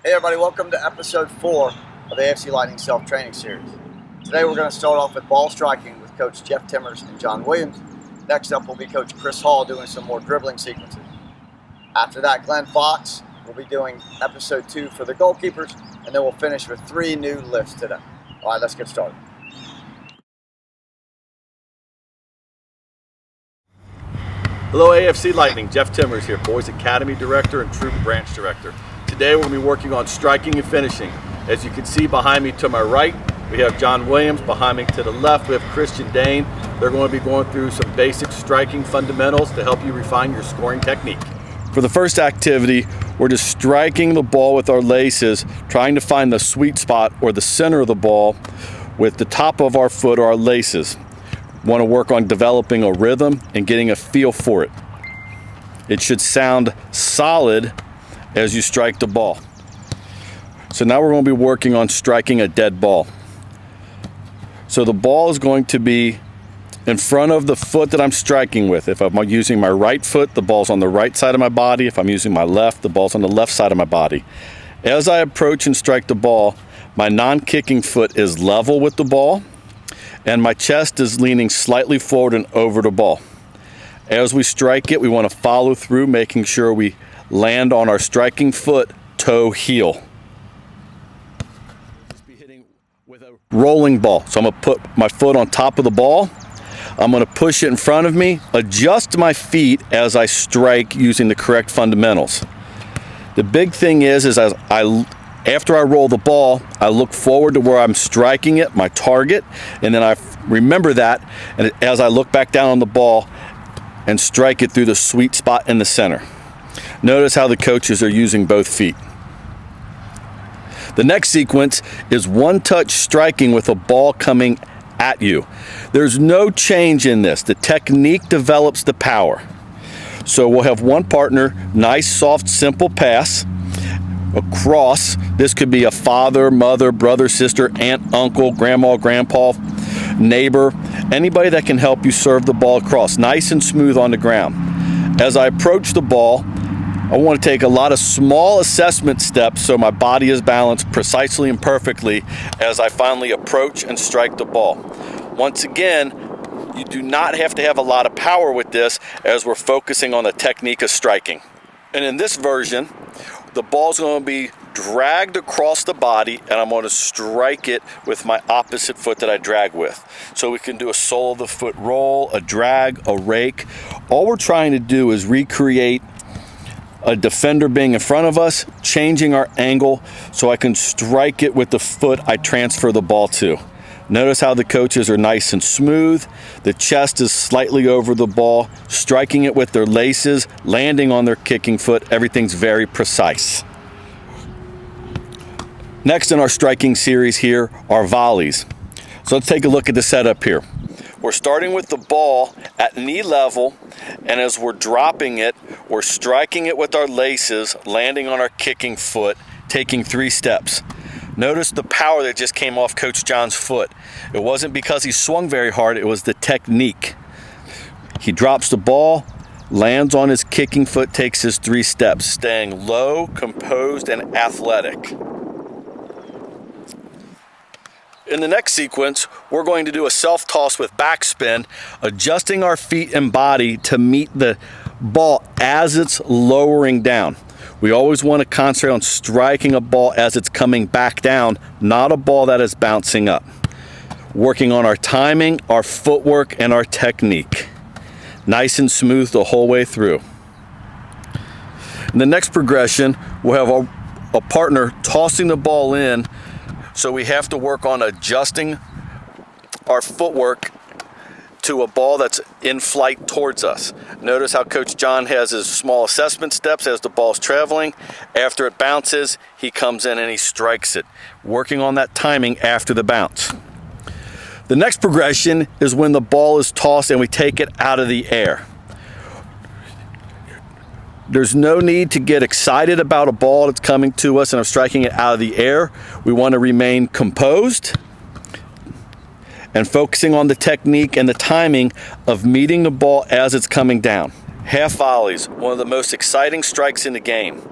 Hey everybody, welcome to episode 4 of the AFC Lightning Self-Training Series. Today we're going to start off with ball striking with Coach Jeff Timmers and John Williams. Next up will be Coach Chris Hall doing some more dribbling sequences. After that, Glenn Fox will be doing episode 2 for the goalkeepers, and then we'll finish with 3 new lifts today. All right, let's get started. Hello AFC Lightning, Jeff Timmers here, Boys Academy Director and Troop Branch Director. Today we're going to be working on striking and finishing. As you can see behind me to my right, we have John Williams. Behind me to the left, we have Christian Dane. They're going to be going through some basic striking fundamentals to help you refine your scoring technique. For the first activity, we're just striking the ball with our laces, trying to find the sweet spot or the center of the ball with the top of our foot or our laces. Want to work on developing a rhythm and getting a feel for it. It should sound solid as you strike the ball. So now we're going to be working on striking a dead ball. So the ball is going to be in front of the foot that I'm striking with. If I'm using my right foot, the ball's on the right side of my body. If I'm using my left, the ball's on the left side of my body. As I approach and strike the ball, my non-kicking foot is level with the ball, and my chest is leaning slightly forward and over the ball. As we strike it, we want to follow through, making sure we land on our striking foot, toe, heel. Just be hitting with a rolling ball. So I'm going to put my foot on top of the ball. I'm going to push it in front of me, adjust my feet as I strike using the correct fundamentals. The big thing is after I roll the ball, I look forward to where I'm striking it, my target, and then I remember that, and as I look back down on the ball and strike it through the sweet spot in the center. Notice how the coaches are using both feet. The next sequence is one-touch striking with a ball coming at you. There's no change in this. The technique develops the power. So we'll have one partner, nice, soft, simple pass across. This could be a father, mother, brother, sister, aunt, uncle, grandma, grandpa, neighbor, anybody that can help you serve the ball across, nice and smooth on the ground. As I approach the ball, I want to take a lot of small assessment steps so my body is balanced precisely and perfectly as I finally approach and strike the ball. Once again, you do not have to have a lot of power with this as we're focusing on the technique of striking. And in this version, the ball's going to be dragged across the body, and I'm going to strike it with my opposite foot that I drag with. So we can do a sole of the foot roll, a drag, a rake. All we're trying to do is recreate a defender being in front of us, changing our angle so I can strike it with the foot I transfer the ball to. Notice how the coaches are nice and smooth. The chest is slightly over the ball, striking it with their laces, landing on their kicking foot. Everything's very precise. Next in our striking series here are volleys. So let's take a look at the setup here. We're starting with the ball at knee level, and as we're dropping it, we're striking it with our laces, landing on our kicking foot, taking 3 steps. Notice the power that just came off Coach John's foot. It wasn't because he swung very hard, it was the technique. He drops the ball, lands on his kicking foot, takes his 3 steps, staying low, composed, and athletic. In the next sequence, we're going to do a self-toss with backspin, adjusting our feet and body to meet the ball as it's lowering down. We always want to concentrate on striking a ball as it's coming back down, not a ball that is bouncing up. Working on our timing, our footwork, and our technique. Nice and smooth the whole way through. In the next progression, we'll have a partner tossing the ball in, so we have to work on adjusting our footwork to a ball that's in flight towards us. Notice how Coach John has his small assessment steps as the ball's traveling. After it bounces, he comes in and he strikes it, working on that timing after the bounce. The next progression is when the ball is tossed and we take it out of the air. There's no need to get excited about a ball that's coming to us and I'm striking it out of the air. We want to remain composed and focusing on the technique and the timing of meeting the ball as it's coming down. Half volleys, one of the most exciting strikes in the game.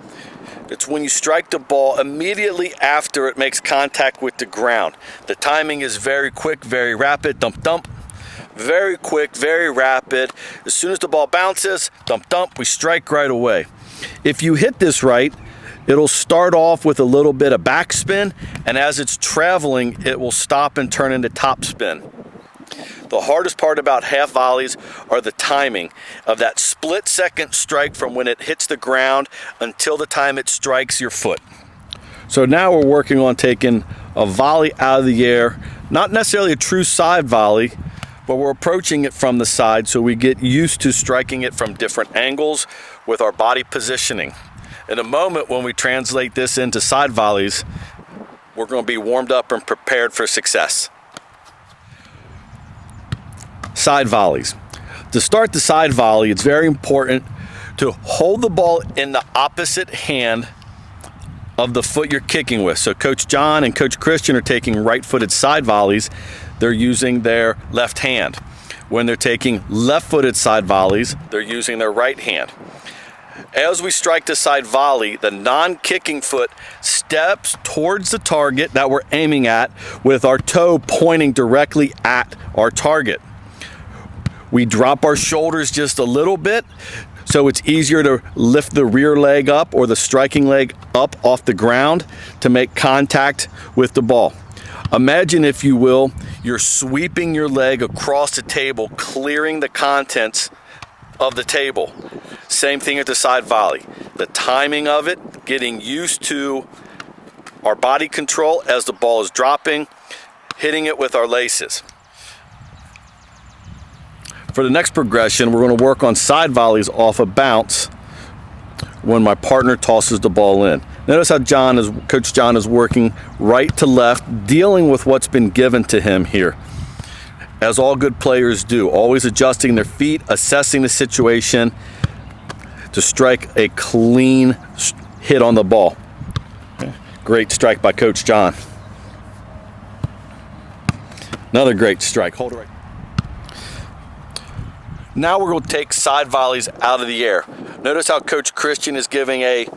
It's when you strike the ball immediately after it makes contact with the ground. The timing is very quick, very rapid, thump, thump. Very quick, very rapid. As soon as the ball bounces, thump, thump, we strike right away. If you hit this right, it'll start off with a little bit of backspin, and as it's traveling, it will stop and turn into topspin. The hardest part about half volleys are the timing of that split-second strike from when it hits the ground until the time it strikes your foot. So now we're working on taking a volley out of the air, not necessarily a true side volley, but we're approaching it from the side so we get used to striking it from different angles with our body positioning. In a moment, when we translate this into side volleys, we're going to be warmed up and prepared for success. Side volleys. To start the side volley, it's very important to hold the ball in the opposite hand of the foot you're kicking with. So Coach John and Coach Christian are taking right-footed side volleys. They're using their left hand. When they're taking left-footed side volleys, they're using their right hand. As we strike the side volley, the non-kicking foot steps towards the target that we're aiming at with our toe pointing directly at our target. We drop our shoulders just a little bit so it's easier to lift the rear leg up or the striking leg up off the ground to make contact with the ball. Imagine, if you will, you're sweeping your leg across the table, clearing the contents of the table. Same thing at the side volley. The timing of it, getting used to our body control as the ball is dropping, hitting it with our laces. For the next progression, we're going to work on side volleys off a bounce when my partner tosses the ball in. Notice how Coach John is working right to left, dealing with what's been given to him here. As all good players do, always adjusting their feet, assessing the situation to strike a clean hit on the ball. Great strike by Coach John. Another great strike. Hold it right. Now we're going to take side volleys out of the air. Notice how Coach Christian is giving a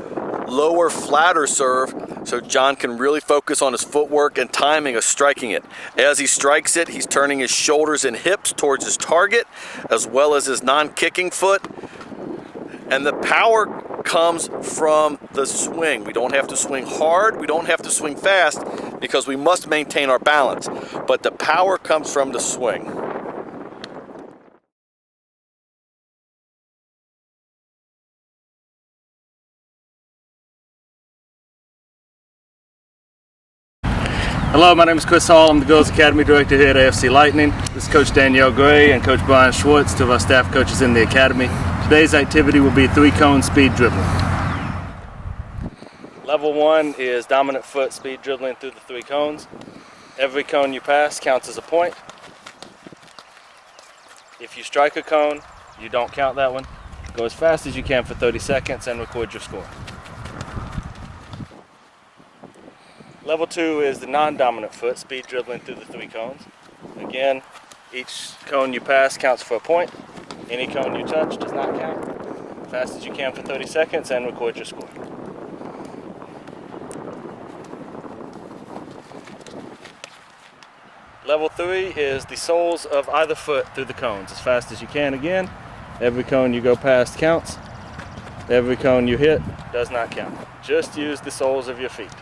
lower, flatter serve so John can really focus on his footwork and timing of striking it. As he strikes it, he's turning his shoulders and hips towards his target as well as his non-kicking foot. And the power comes from the swing. We don't have to swing hard, we don't have to swing fast because we must maintain our balance. But the power comes from the swing. Hello, my name is Chris Hall. I'm the Girls Academy Director here at AFC Lightning. This is Coach Danielle Gray and Coach Brian Schwartz, two of our staff coaches in the Academy. Today's activity will be 3-cone speed dribbling. Level 1 is dominant foot speed dribbling through the 3 cones. Every cone you pass counts as a point. If you strike a cone, you don't count that one. Go as fast as you can for 30 seconds and record your score. Level 2 is the non-dominant foot, speed dribbling through the 3 cones. Again, each cone you pass counts for a point. Any cone you touch does not count. Fast as you can for 30 seconds and record your score. Level 3 is the soles of either foot through the cones, as fast as you can again. Every cone you go past counts. Every cone you hit does not count. Just use the soles of your feet.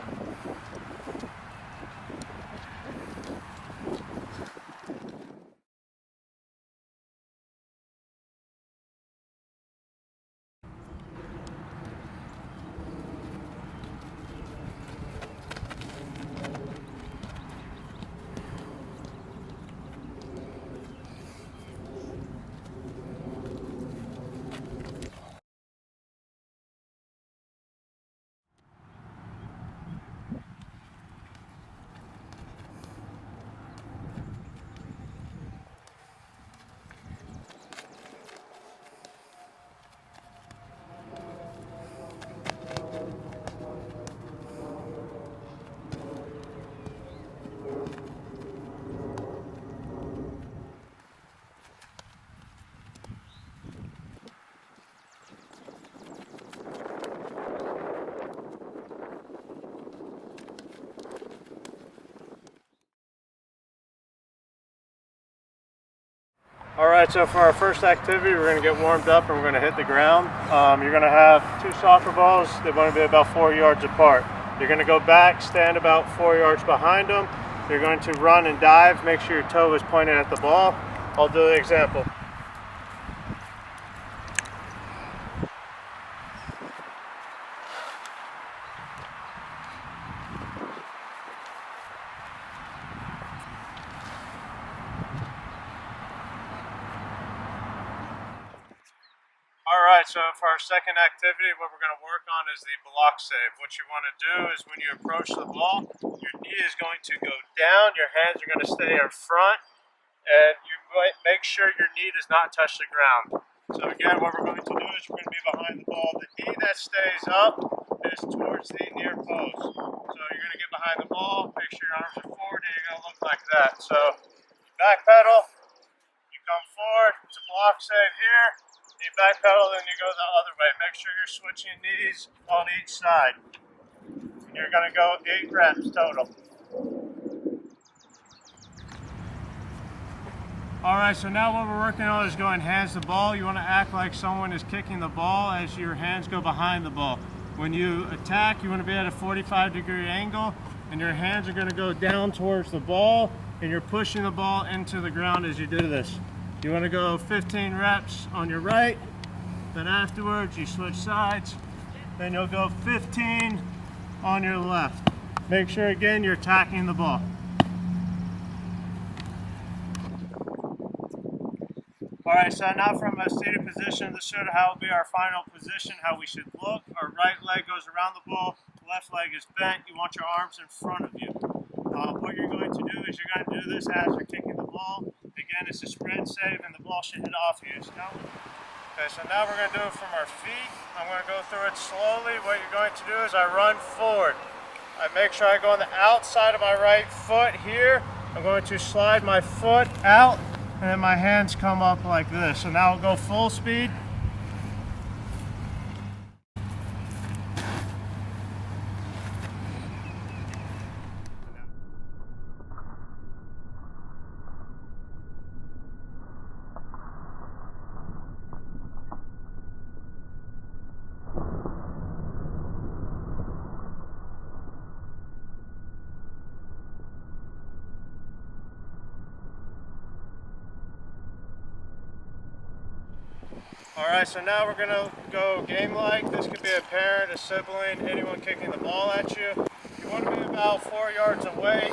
All right, so for our first activity, we're going to get warmed up and we're going to hit the ground. You're going to have 2 soccer balls. They want to be about 4 yards apart. You're going to go back, stand about 4 yards behind them. You're going to run and dive. Make sure your toe is pointed at the ball. I'll do the example. Alright, so for our second activity, what we're going to work on is the block save. What you want to do is when you approach the ball, your knee is going to go down, your hands are going to stay in front, and you make sure your knee does not touch the ground. So again, what we're going to do is we're going to be behind the ball. The knee that stays up is towards the near post. So you're going to get behind the ball, make sure your arms are forward, and you're going to look like that. So you back pedal, you come forward, it's a block save here. You back pedal, then you go the other way. Make sure you're switching knees on each side. You're going to go 8 reps total. Alright, so now what we're working on is going hands to ball. You want to act like someone is kicking the ball as your hands go behind the ball. When you attack, you want to be at a 45-degree angle, and your hands are going to go down towards the ball, and you're pushing the ball into the ground as you do this. You want to go 15 reps on your right, then afterwards you switch sides, then you'll go 15 on your left. Make sure again you're attacking the ball. Alright, so now from a seated position, this should how will be our final position, how we should look. Our right leg goes around the ball, left leg is bent. You want your arms in front of you. What you're going to do is you're going to do this as you're kicking the ball. Again, it's a spread save and the ball should hit off you. Okay, so now we're going to do it from our feet. I'm going to go through it slowly. What you're going to do is I run forward. I make sure I go on the outside of my right foot here. I'm going to slide my foot out and then my hands come up like this. So now I'll go full speed. Alright, so now we're going to go game-like. This could be a parent, a sibling, anyone kicking the ball at you. You want to be about 4 yards away.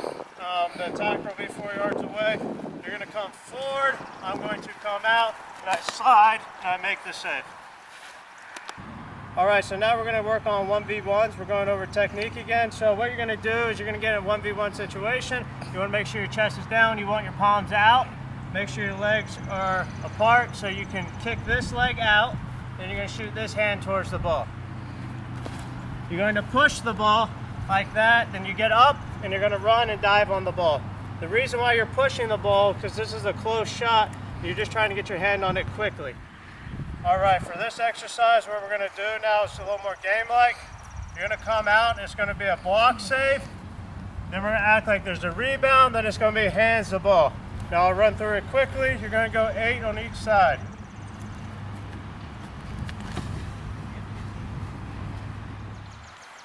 The attacker will be 4 yards away. You're going to come forward. I'm going to come out, and I slide, and I make the save. Alright, so now we're going to work on 1v1s. We're going over technique again. So what you're going to do is you're going to get in a 1v1 situation. You want to make sure your chest is down. You want your palms out. Make sure your legs are apart so you can kick this leg out, and you're going to shoot this hand towards the ball. You're going to push the ball like that, then you get up and you're going to run and dive on the ball. The reason why you're pushing the ball, because this is a close shot, you're just trying to get your hand on it quickly. Alright, for this exercise, what we're going to do now is a little more game-like. You're going to come out and it's going to be a block save. Then we're going to act like there's a rebound, then it's going to be hands to ball. Now I'll run through it quickly. You're going to go 8 on each side.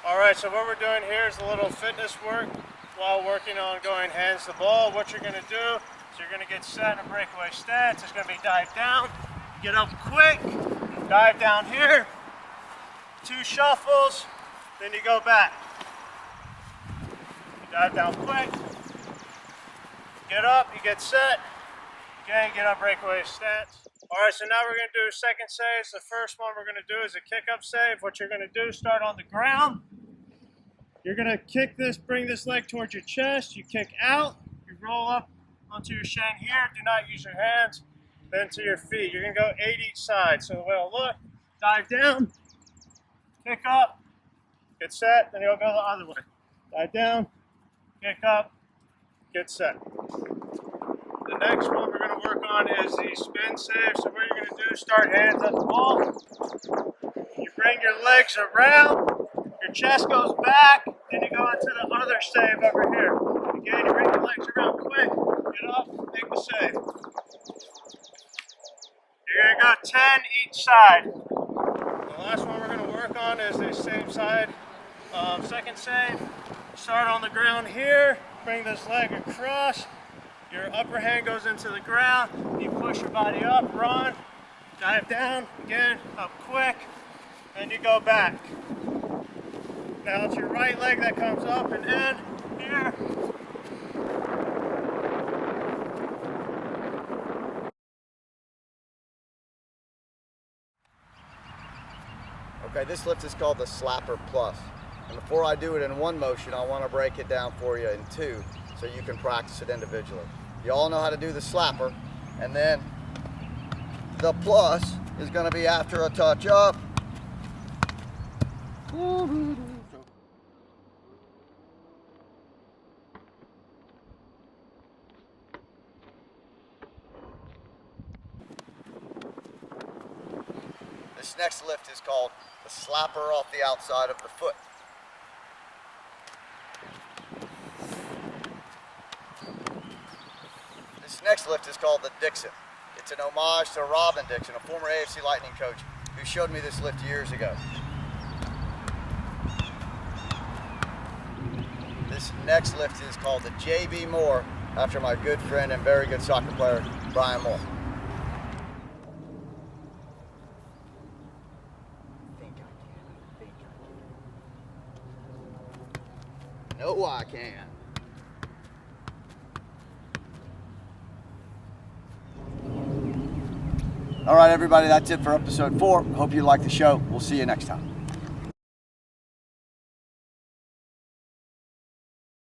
Alright, so what we're doing here is a little fitness work while working on going hands to ball. What you're going to do is you're going to get set in a breakaway stance. It's going to be dive down, get up quick, dive down here, 2 shuffles, then you go back. You dive down quick. Get up, you get set, okay, get up breakaway stance. Alright, so now we're going to do second saves. The first one we're going to do is a kick-up save. What you're going to do, start on the ground. You're going to kick this, bring this leg towards your chest. You kick out, you roll up onto your shin here. Do not use your hands. Then to your feet. You're going to go 8 each side. So the way it'll look, dive down, kick up, get set, then you'll go the other way. Dive down, kick up, get set. The next one we're going to work on is the spin save. So what you're going to do, start hands at the ball. You bring your legs around, your chest goes back, and you go into the other save over here. Again, you bring your legs around quick, get up, make the save. You're gonna go 10 each side. The last one we're gonna work on is the same side. Second save, start on the ground here, bring this leg across, your upper hand goes into the ground, you push your body up, run, dive down, again, up quick, and you go back. Now it's your right leg that comes up and in, here. Okay, this lift is called the Slapper Plus. And before I do it in one motion, I want to break it down for you in two so you can practice it individually. You all know how to do the Slapper, and then the Plus is going to be after a touch up. This next lift is called the Slapper off the outside of the foot. This next lift is called the Dixon. It's an homage to Robin Dixon, a former AFC Lightning coach who showed me this lift years ago. This next lift is called the JB Moore, after my good friend and very good soccer player, Brian Moore. No, I can. All right, everybody, that's it for episode 4. Hope you liked the show. We'll see you next time.